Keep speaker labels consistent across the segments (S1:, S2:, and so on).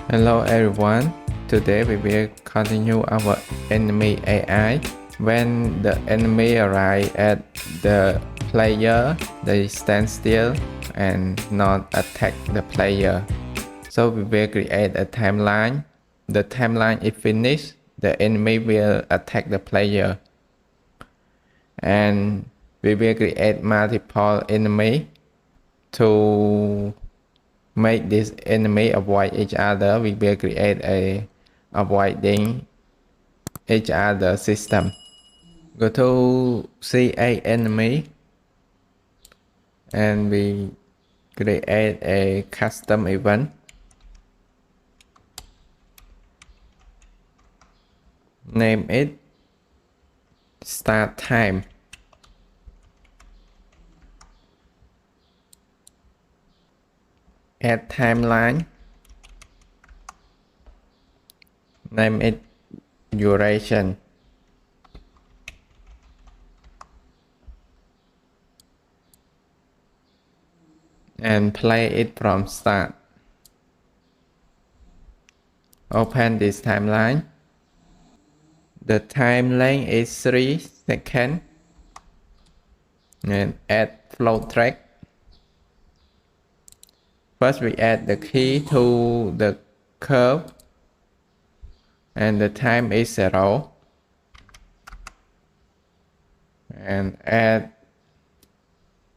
S1: Hello everyone, today we will continue our enemy AI. When the enemy arrive at the player, they stand still and not attack the player. So we will create a timeline. The timeline is finished, the enemy will attack the player. And we will create multiple enemy to make this enemy avoid each other. We will create a avoiding each other system. Go to CA enemy and we create a custom event. Name it start time. Add timeline. Name it duration. And play it from start. Open this timeline. The time length is 3 seconds. And add float track. First we add the key to the curve. And the time is 0. And add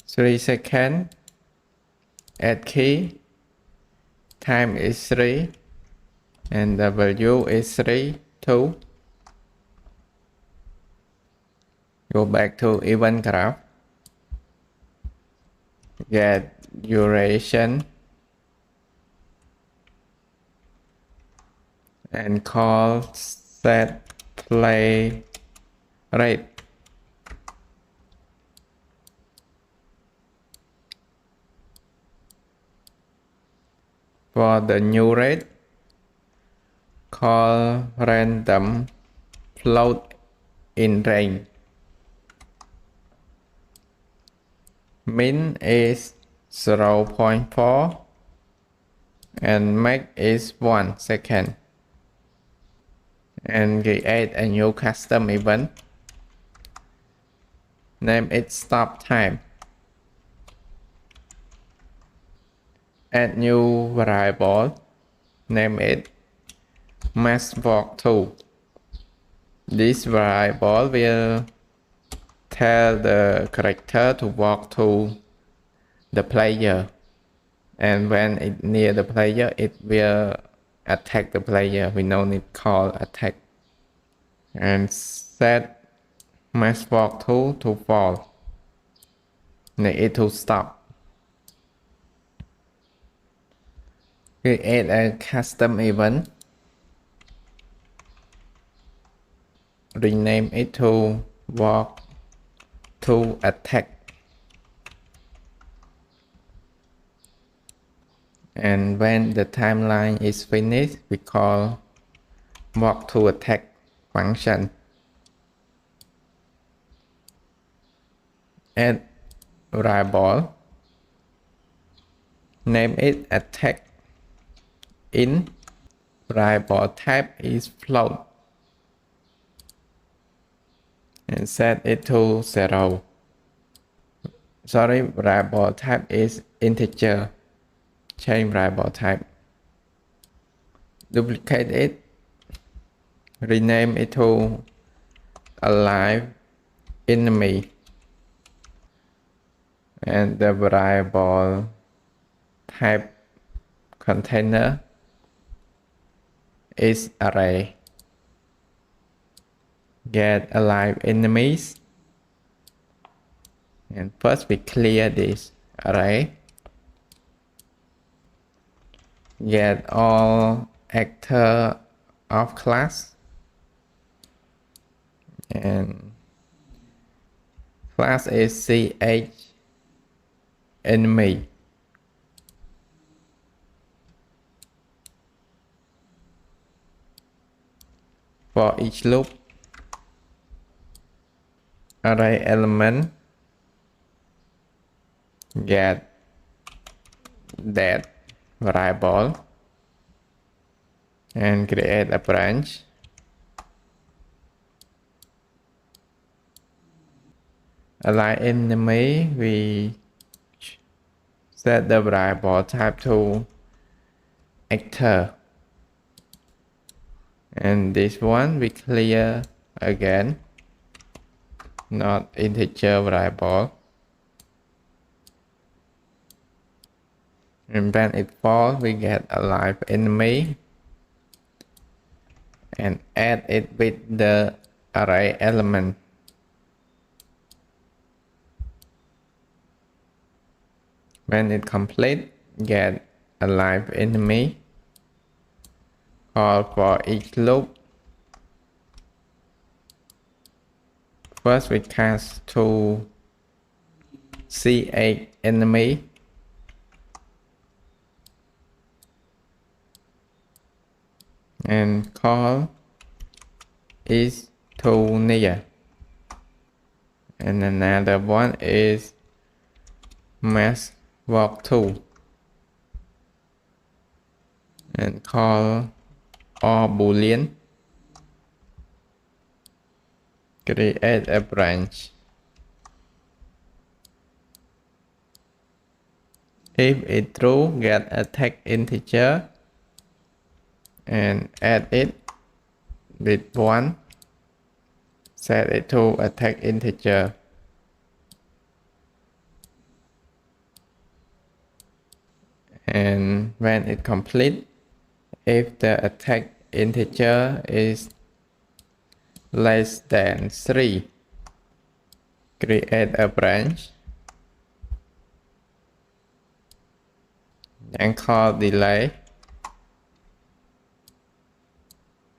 S1: 3 seconds. Add key. Time is 3. And the value is 3, 2. Go back to event graph. Get duration. And call set play rate. For the new rate, call random float in range. Min is 0.4 and max is 1 second. And create a new custom event. Name it stop time. Add new variable. Name it mass walk to. This variable will tell the character to walk to the player. And when it's near the player, it will attack the player. We know it called attack. And set mass walk to false. Need it to stop. Create a custom event. Rename it to walk to attack. And when the timeline is finished, we call walk to attack function. Add variable. Name it attack in. Variable type is float. And set it to 0. Sorry, variable type is integer. Change variable type. Duplicate it. Rename it to alive enemy. And the variable type container is array. Get alive enemies. And first we clear this array. Get all actor of class. And class is ch enemy. For each loop, array element get that variable and create a branch. Align enemy, we set the variable type to actor. And this one we clear again, not integer variable. And when it falls, we get a live enemy and add it with the array element. When it complete, get a live enemy. Call for each loop. First we cast to C8 enemy. And call is too near. And another one is mass walk 2. And call or boolean. Create a branch. If it's true, get a text integer and add it with 1. Set it to a text integer. And when it complete, if the attack integer is less than 3, create a branch and call delay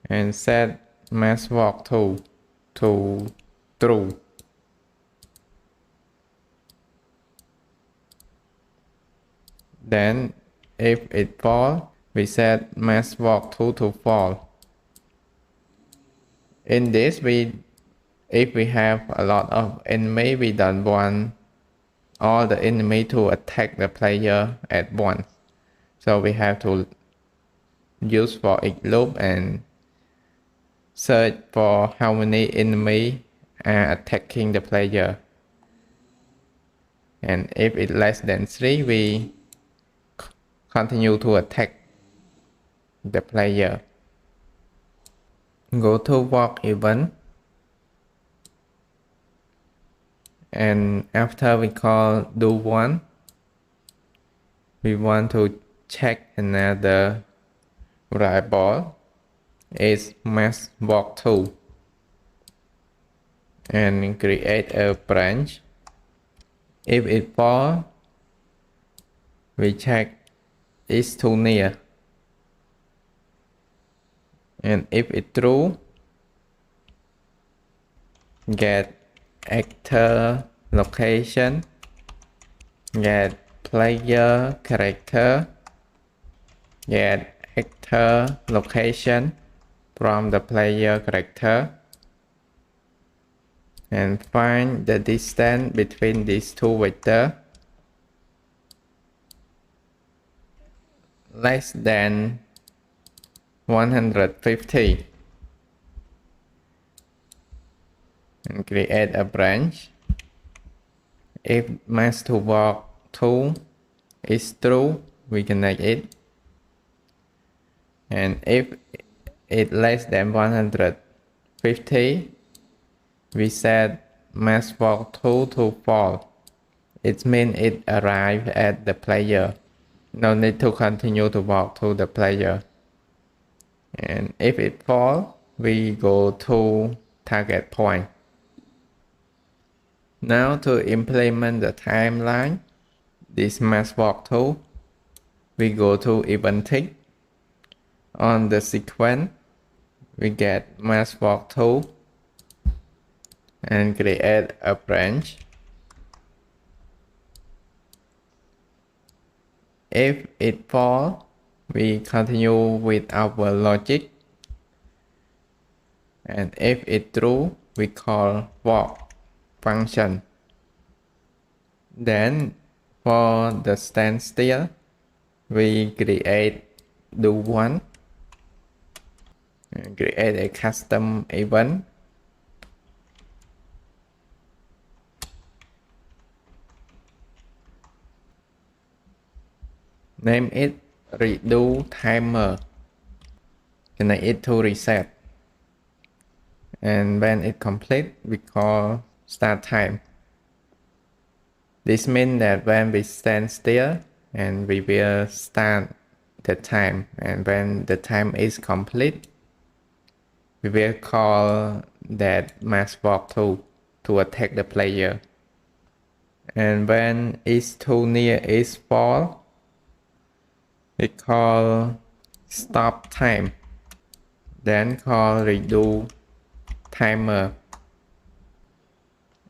S1: and set mass walk 2 to true. Then if it false, we set mass walk 2 to false. In this, if we have a lot of enemy, we don't want all the enemy to attack the player at once. So we have to use for each loop and search for how many enemies are attacking the player. And if it's less than 3, we continue to attack the player. Go to walk event. And after we call do one, we want to check another variable is mass walk 2 and create a branch. If it false, we check is too near. And if it's true, get actor location, get player character, get actor location from the player character, and find the distance between these two vectors less than 150 and create a branch. If mass to walk 2 is true, we connect it. And if it's less than 150, we set mass walk 2 to false. It means it arrived at the player. No need to continue to walk to the player. And if it false, we go to target point. Now to implement the timeline, this mass walk 2, we go to event tick. On the sequence, we get mass walk 2 and create a branch. If it falls, we continue with our logic. And if it's true, we call walk function. Then for the standstill, we create do one and create a custom event. Name it redo timer. Connect it to reset. And when it complete, we call start time. This means that when we stand still and we will start the time, and when the time is complete, we will call that mass walkthrough to attack the player. And when it's too near its fall, we call stop time, then call redo timer.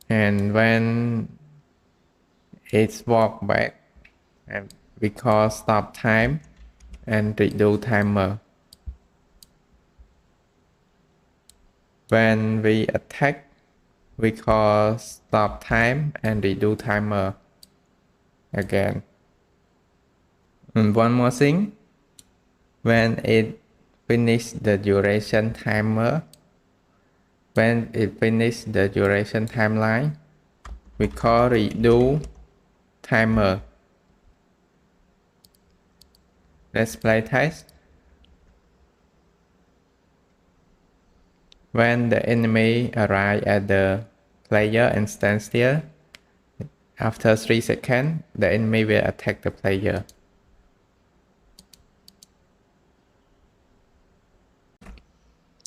S1: And when it's walk back, and we call stop time and redo timer. When we attack, we call stop time and redo timer again. And one more thing, when it finish the duration timer, when it finish the duration timeline, we call redo timer. Let's play test. When the enemy arrive at the player and stand still, after 3 seconds, the enemy will attack the player.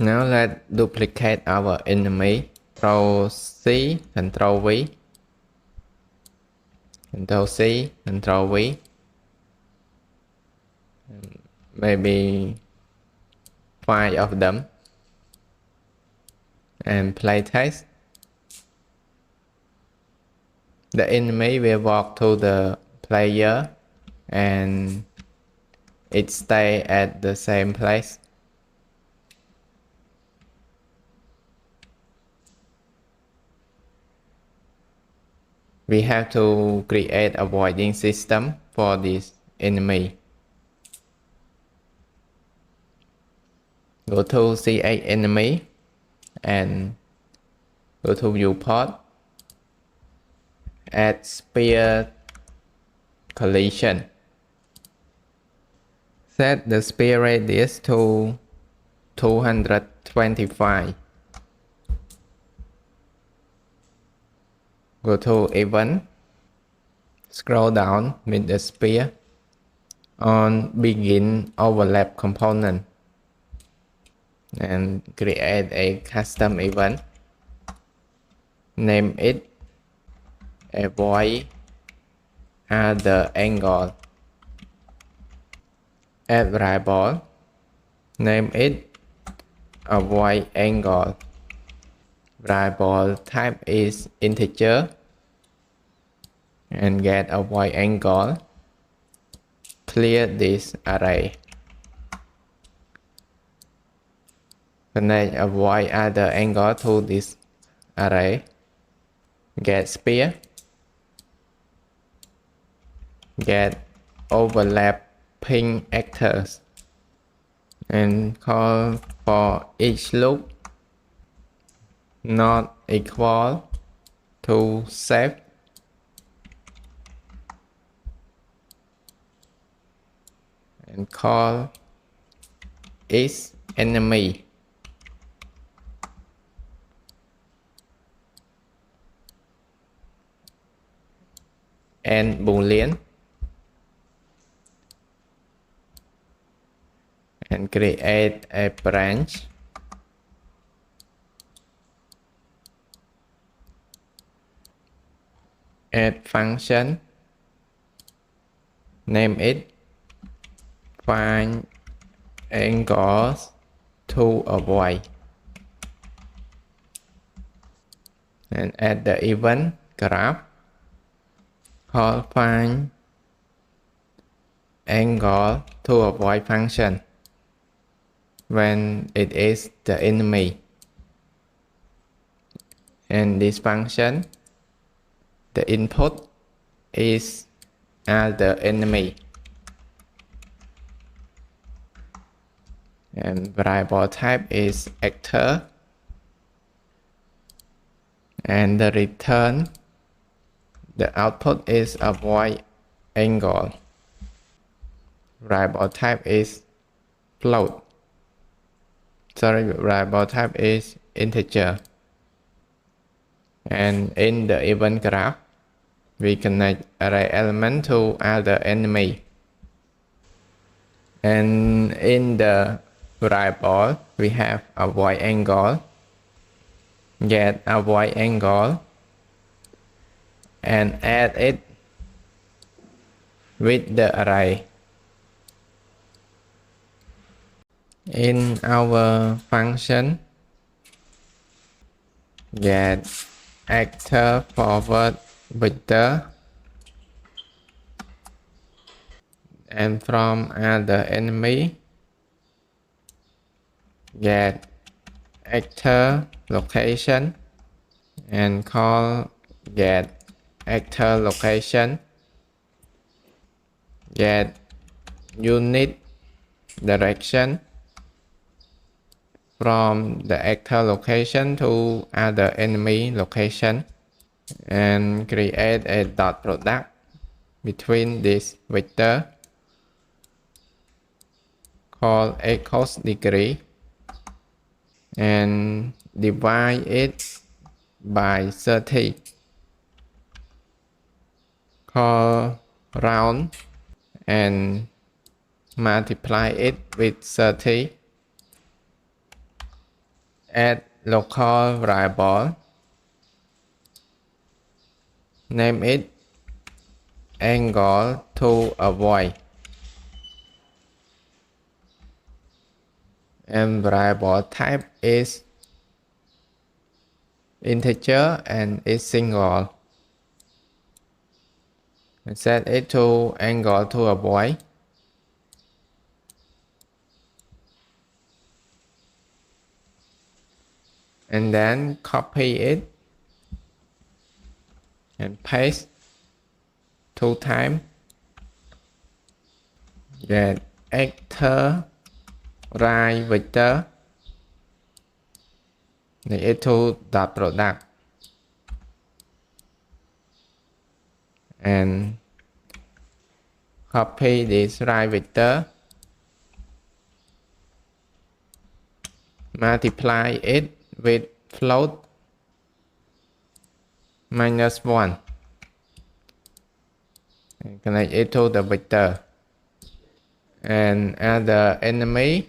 S1: Now let's duplicate our enemy. Control C, Control V, Control C, Control V. Maybe 5 of them. And play test. The enemy will walk to the player and it stay at the same place. We have to create a avoiding system for this enemy. Go to C8 enemy and go to viewport. Add spear collision. Set the spear radius to 225. Go to event. Scroll down with the spear on begin overlap component and create a custom event. Name it avoid other angle. Add variable. Name it avoid angle. Variable type is integer and get avoid angle. Clear this array. Connect avoid other angle to this array. Get spear. Get overlapping actors and call for each loop not equal to save and call its enemy. And boolean and create a branch. Add function. Name it find angles to avoid and add the event graph. Call find angle to avoid function when it is the enemy. And this function, the input is other enemy. and variable type is actor, and the return, the output is a void angle. Variable type is float. Sorry, variable type is integer. And in the event graph, we connect array element to other enemy. And in the variable, we have a void angle, get a void angle, and add it with the array. In our function, get actor forward vector, and from other enemy, get actor location, and call get actor location, get unit direction from the actor location to other enemy location, and create a dot product between this vector called equals degree, and divide it by 30, call round, and multiply it with 30, add local variable, name it angle to avoid, and variable type is integer and is single, and set it to angle to avoid, and then copy it and paste 2 times, get actor right vector, it to dot product, and copy this right vector, multiply it with float -1, and connect it to the vector, and add the enemy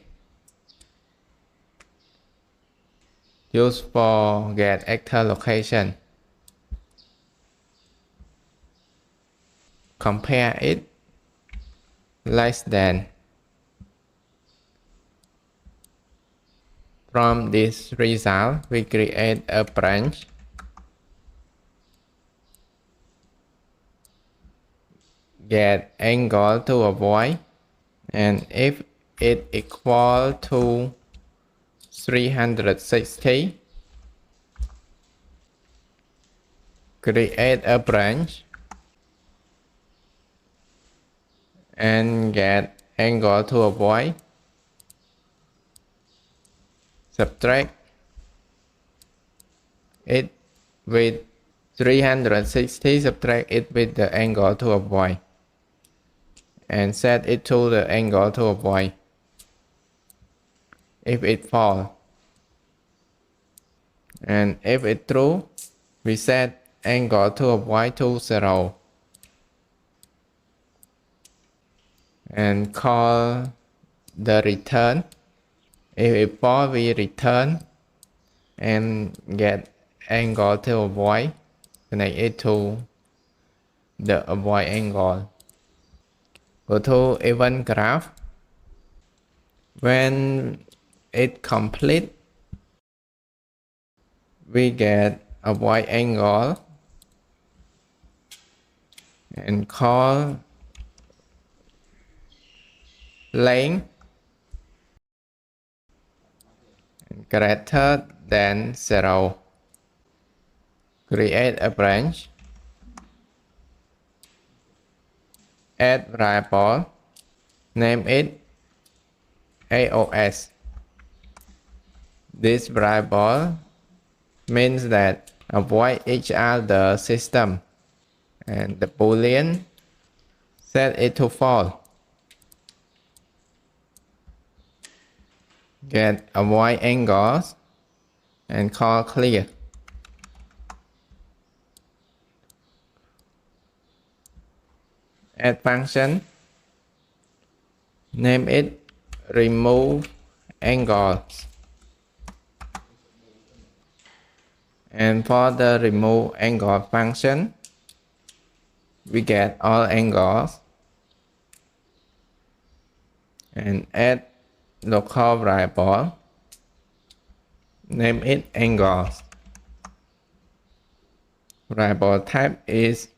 S1: used for get actor location, compare it less than. From this result, we create a branch, get angle to avoid, and if it equal to 360, create a branch and get angle to avoid, subtract it with 360, subtract it with the angle to avoid, and set it to the angle to avoid. If it false, and if it true, we set angle to avoid to 0, and call the return. If it false, we return and get angle to avoid, connect it to the avoid angle. Go to event graph. When it complete, we get avoid angle and call length greater than 0. Create a branch, add variable, name it AOS, This variable means that avoid each other system, and the boolean set it to false. Get avoid angles and call clear. Add function, name it remove angles, and for the remove angle function we get all angles and add local variable, name it angles. Variable type is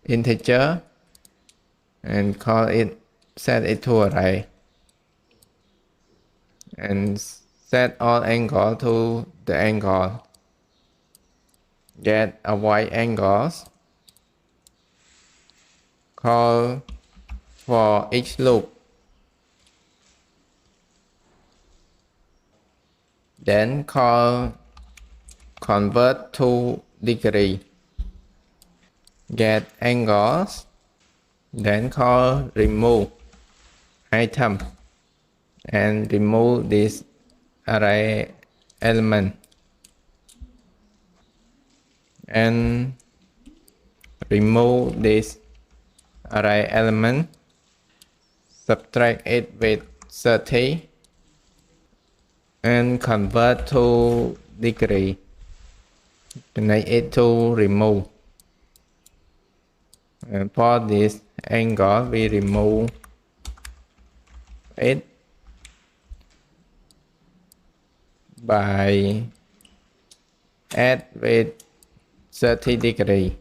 S1: integer and call it, set it to array, and set all angle to the angle. Get avoid angles, call for each loop, then call convert to degree. Get angles, then call remove item and remove this array element, and remove this array element, subtract it with 30 and convert to degree, connect it to remove. And for this angle we remove it by add with 30 degree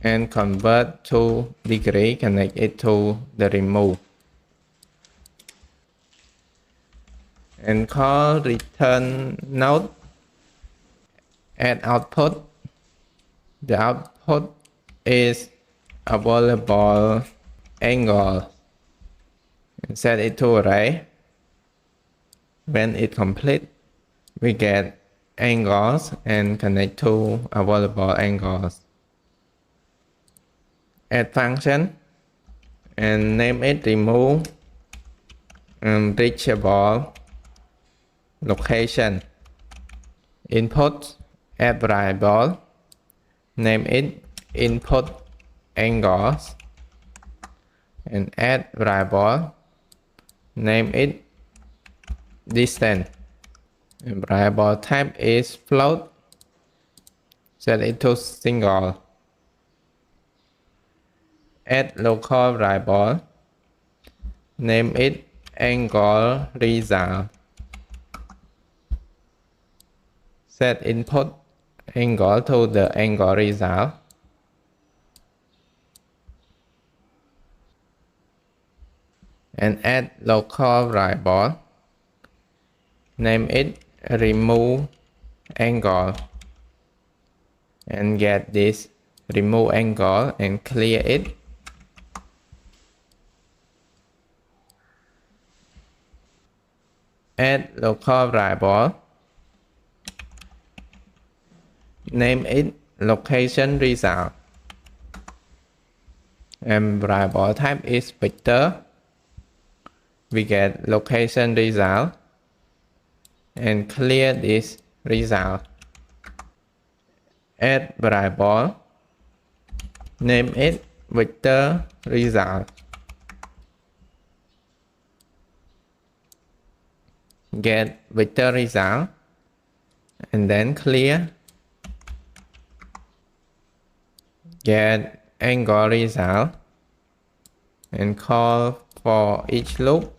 S1: and convert to degree, connect it to the remove, and call return node, add output. The output is available angle and set it to array. When it complete we get angles and connect to available angles. Add function and name it remove Unreachable location. Input, add variable, name it input angles, and add variable, name it distance. And variable type is float, set it to single. Add local variable, name it angle result. Set input angle to the angle result. And add local variable, name it remove angle, and get this remove angle and clear it. Add local variable, name it location result, and variable type is vector. We get location result and clear this result. Add variable, name it vector result. Get vector result and then clear. Get angle result and call for each loop.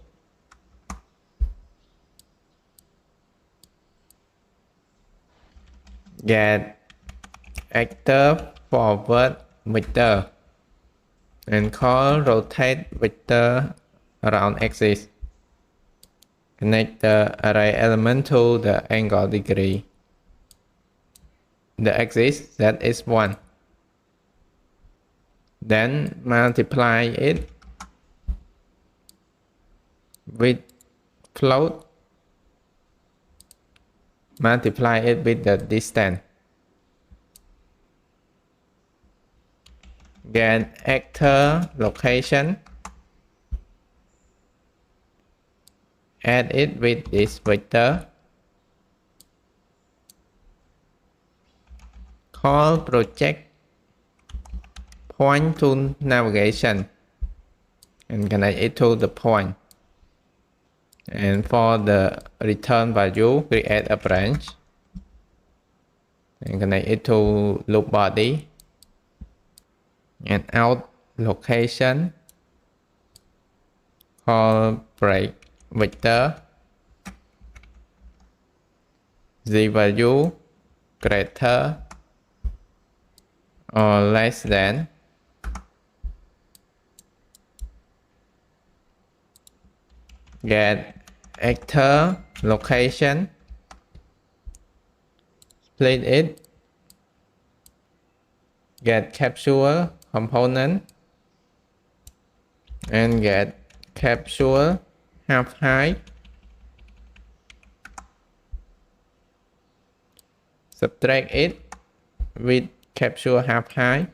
S1: Get active forward vector and call rotate vector around axis. Connect the array element to the angle degree. The axis that is 1. Then multiply it with float, multiply it with the distance. Get actor location, add it with this vector. Call project point to navigation and connect it to the point. And for the return value, create a branch and connect it to loop body and out location. Call break vector z value greater or less than get actor location, split it, get capture component and get capture half height, subtract it with capture half height,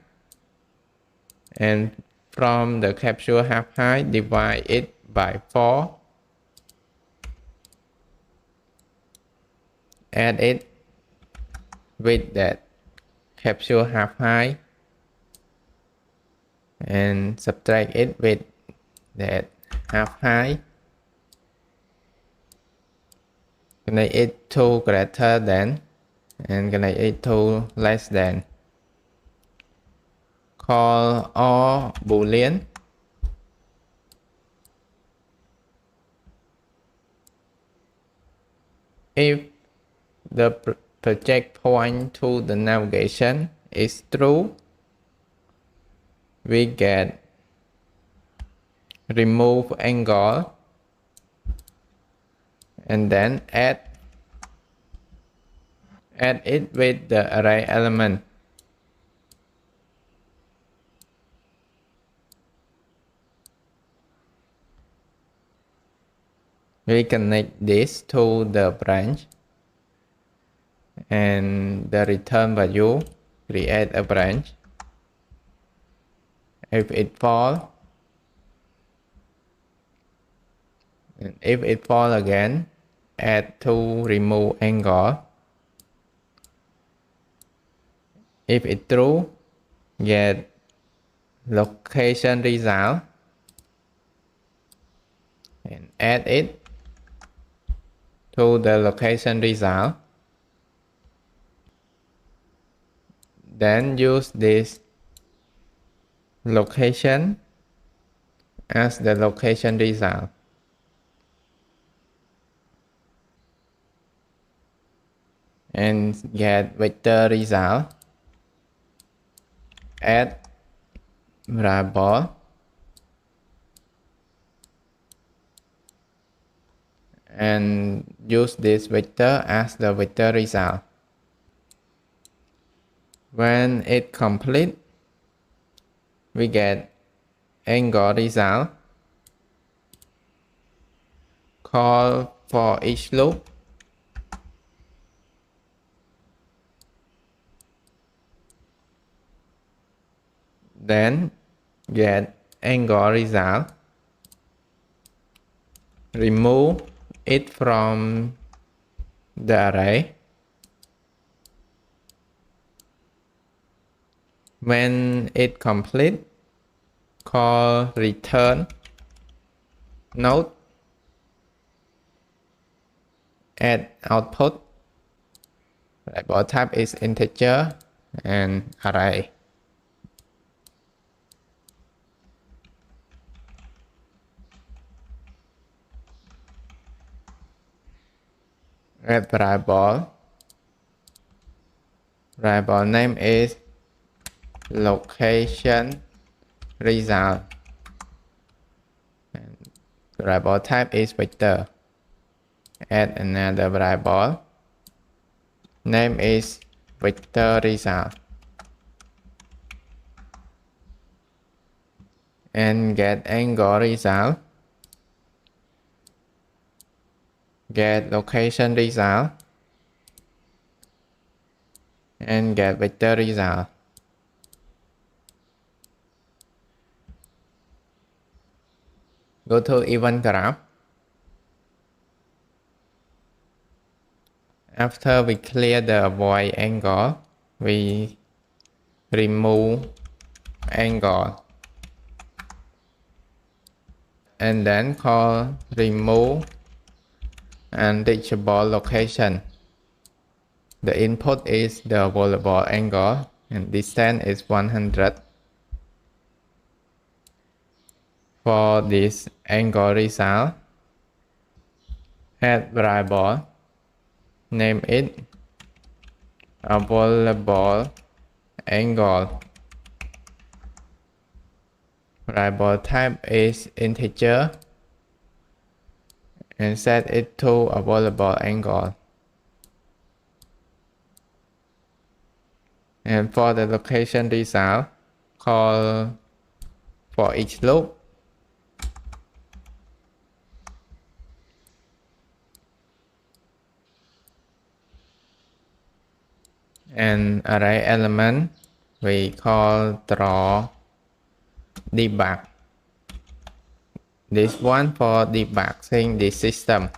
S1: and from the capture half height divide it by 4, add it with that capture half height and subtract it with that half height, connect it to greater than and connect it to less than. Call or boolean. If the project point to the navigation is true, we get remove angle and then add it with the array element. We connect this to the branch and the return value, create a branch. If it fall, and if it fall again, add to remove angle. If it's true, get location result and add it to the location result. Then use this location as the location result. And get vector result. Add variable and use this vector as the vector result. When it complete, we get angle result. Call for each loop. Then get angle result. Remove it from the array. When it complete, call return node, add output. Variable type is integer and array. Add variable. Variable name is location result. And variable type is vector. Add another variable. Name is vector result. And get angle result. get location result, and get vector result. Go to event graph. After we clear the avoid angle, we remove angle and then call remove unreachable location. The input is the available angle and distance is 100. For this angle result, add variable, name it available angle. Variable type is integer and set it to available angle. And for the location result, call for each loop and array element we call draw debug. This one for debugging the system.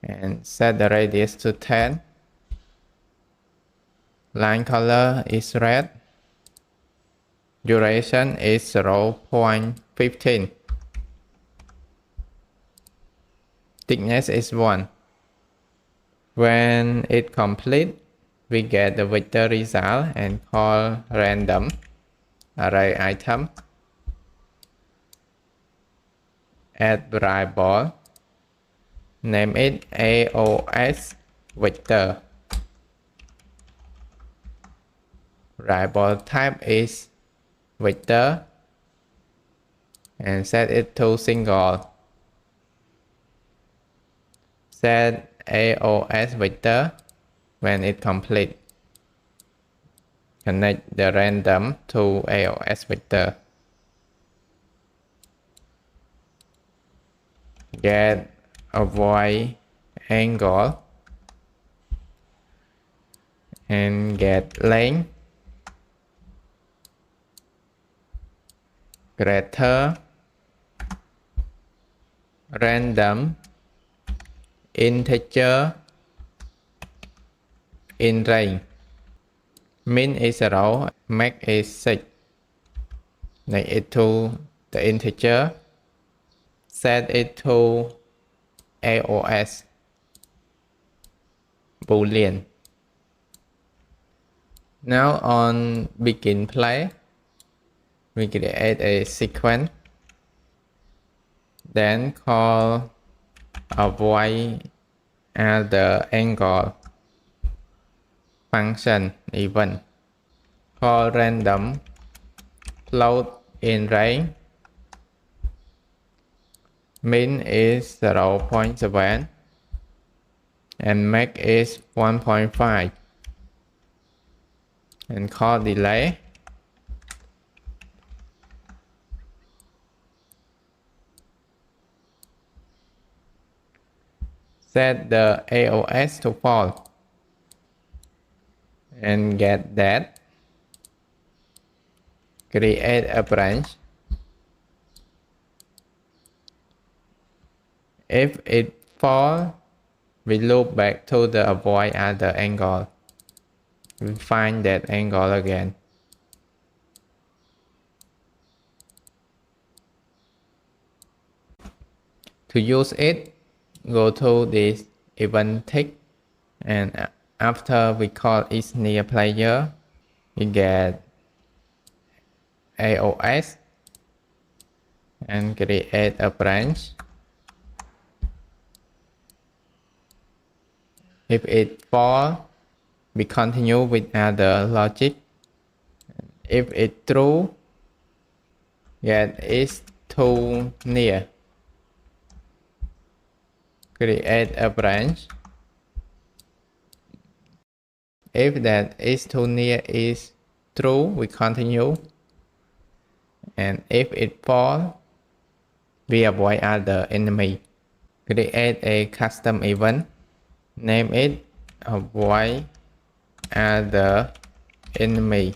S1: And set the radius to 10. Line color is red. Duration is 0.15. Thickness is 1. When it complete, we get the vector result and call random array item. Add variable, name it AOS vector. Variable type is vector and set it to single. Set AOS vector when it complete. Connect the random to AOS vector. Get avoid angle and get length greater random integer in range. Min is 0, max is 6. Make it to the integer. Set it to AOS Boolean. Now on begin play, we create a sequence. Then call avoid the angle function event. Call random float in range. Min is 0.7 and max is 1.5 and call delay. Set the AOS to false and get that. Create a branch. If it falls, we loop back to the avoid other angle. We find that angle again. To use it, go to this event tick and after we call is near player, we get AOS and create a branch. If it falls, we continue with other logic. If it's true, get is too near. Create a branch. If that is too near is true, we continue. And if it falls, we avoid other enemy. create a custom event, name it avoid other enemy,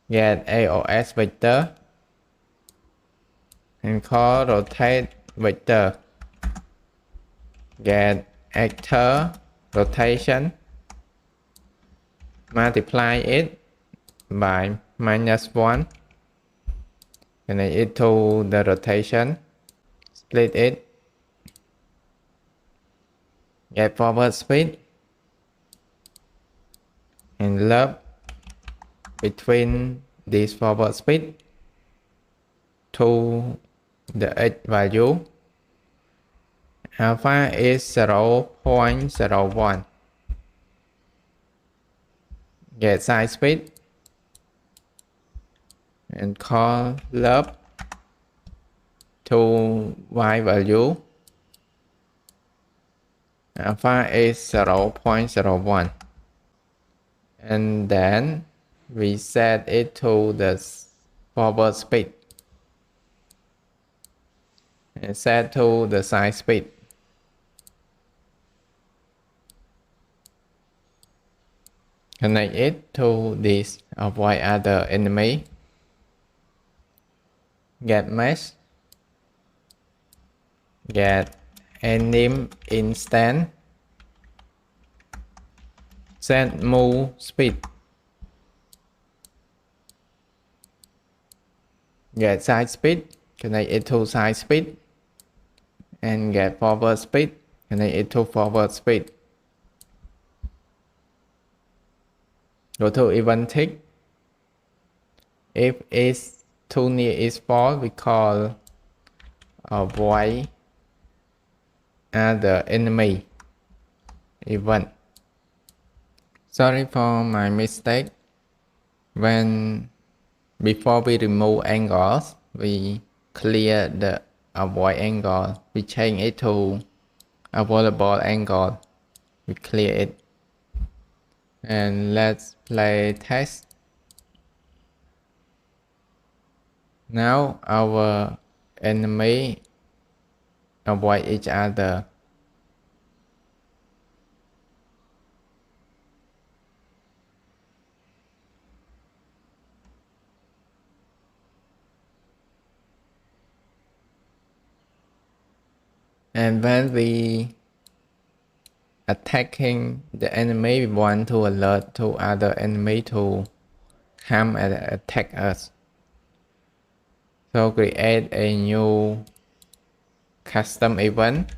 S1: get AOS vector and call rotate vector, get actor rotation, multiply it by -1, connect it to the rotation, split it, get forward speed and loop between this forward speed to the H value. Alpha is 0.01. Get side speed and call loop to Y value. Alpha is 0.01. And then we set it to the forward speed and set to the side speed. Connect it to this avoid other enemy. Get mesh. Get anim instant. Set move speed. Get side speed. Connect it to side speed. And get forward speed. Connect it to forward speed. Go to event tick. If it's too near its false, we call avoid other enemy event. Sorry for my mistake. Before we remove angles, we clear the avoid angle. We change it to avoidable angle. We clear it. And let's play test. Now our enemy avoid each other. And when we attacking the enemy, we want to alert to other enemy to come and attack us. So create a new custom event.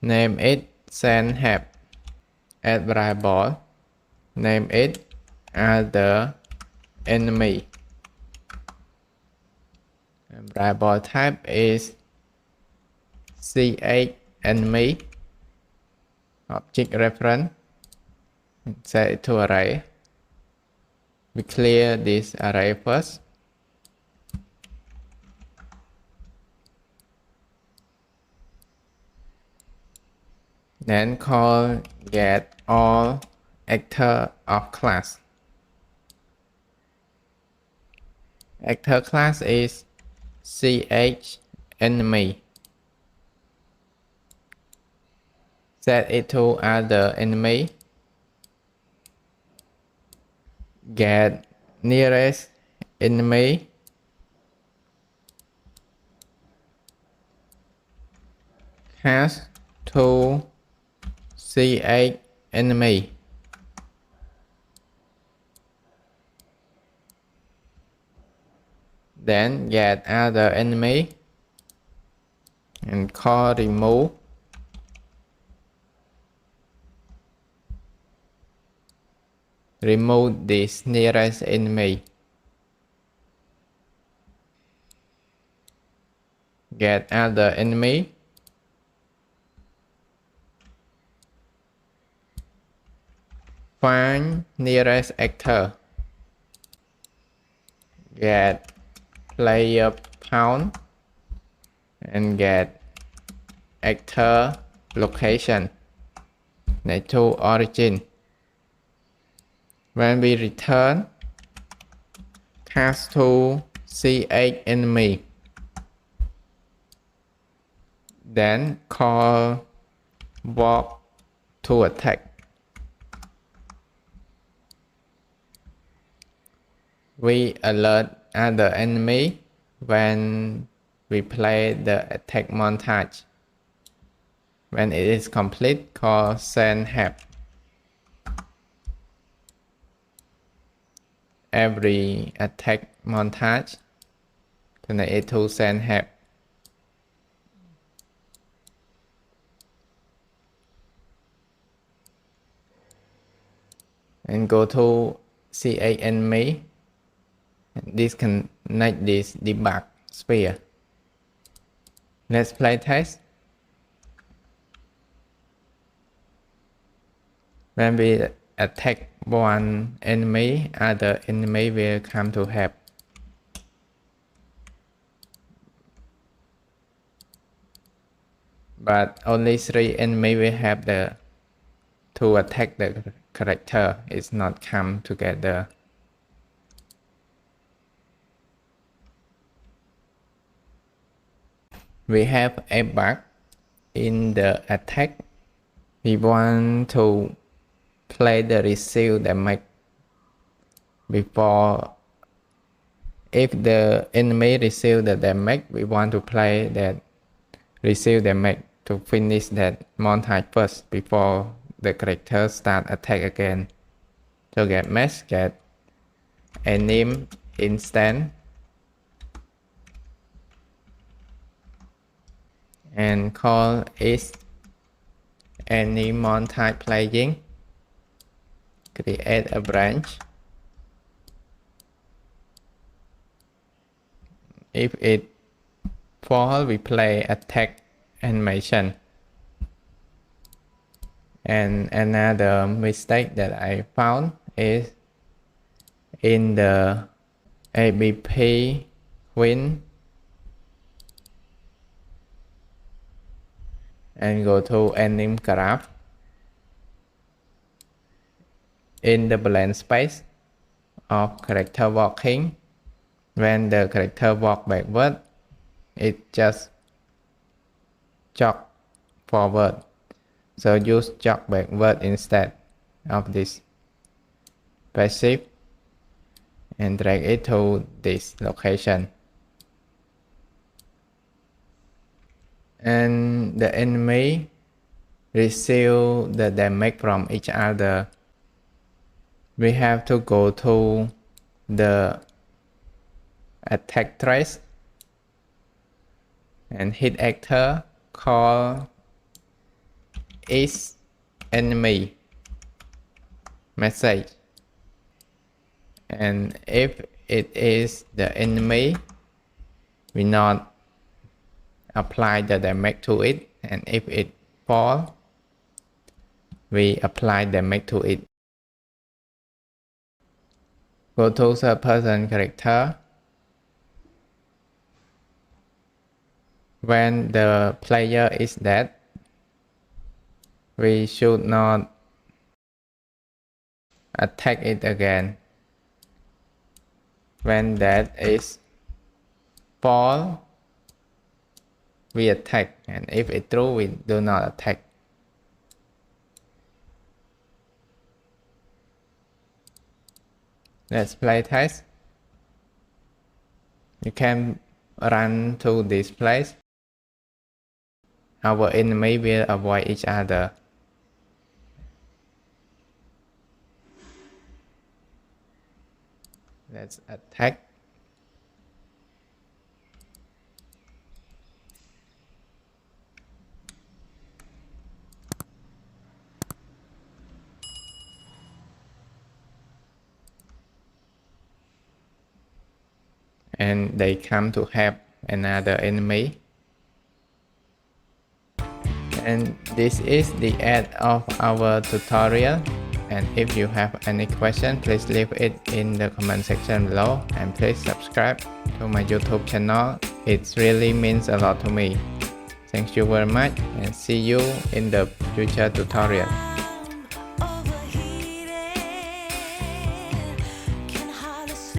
S1: Name it send help. Add variable. Name it other enemy. And variable type is ch enemy. Object reference. Set it to array. We clear this array first. Then call get all actor of class. Actor class is ch enemy. Set it to other enemy. Get nearest enemy. Has to ch enemy. Then get other enemy and call remove. Remove this nearest enemy. Get other enemy. Find nearest actor. Get player pound and get actor location next to origin. When we return, cast to ch enemy. Then call walk to attack. We alert other enemy when we play the attack montage. When it is complete, call send help. Every attack montage connect to send help. And go to CA enemy. Disconnect this debug sphere. Let's play test. When we attack one enemy, other enemy will come to help. But only 3 enemies will have to attack the character. It's not come together. We have a bug in the attack. We want to play the receive damage before. If the enemy receive the damage, we want to play that receive damage to finish that montage first before the character start attack again. So get mesh, get anim instant, and call is any montage playing. Create a branch. If it falls, we play attack animation. And another mistake that I found is in the ABP win and go to anim graph. In the blank space of character walking, when the character walk backward, it just jog forward. So use jog backward instead of this passive and drag it to this location. And the enemy receive the damage from each other. We have to go to the attack trace and hit actor, call is enemy message, and if it is the enemy, we not apply the damage to it, and if it fall, we apply damage to it. Go to third person character. When the player is dead, we should not attack it again. When that is fall, we attack, and if it's true, we do not attack. Let's play test. You can run to this place. Our enemy will avoid each other. Let's attack. And they come to help another enemy. And this is the end of our tutorial. And if you have any question, please leave it in the comment section below, and please subscribe to my YouTube channel. It really means a lot to me. Thank you very much, and see you in the future tutorial.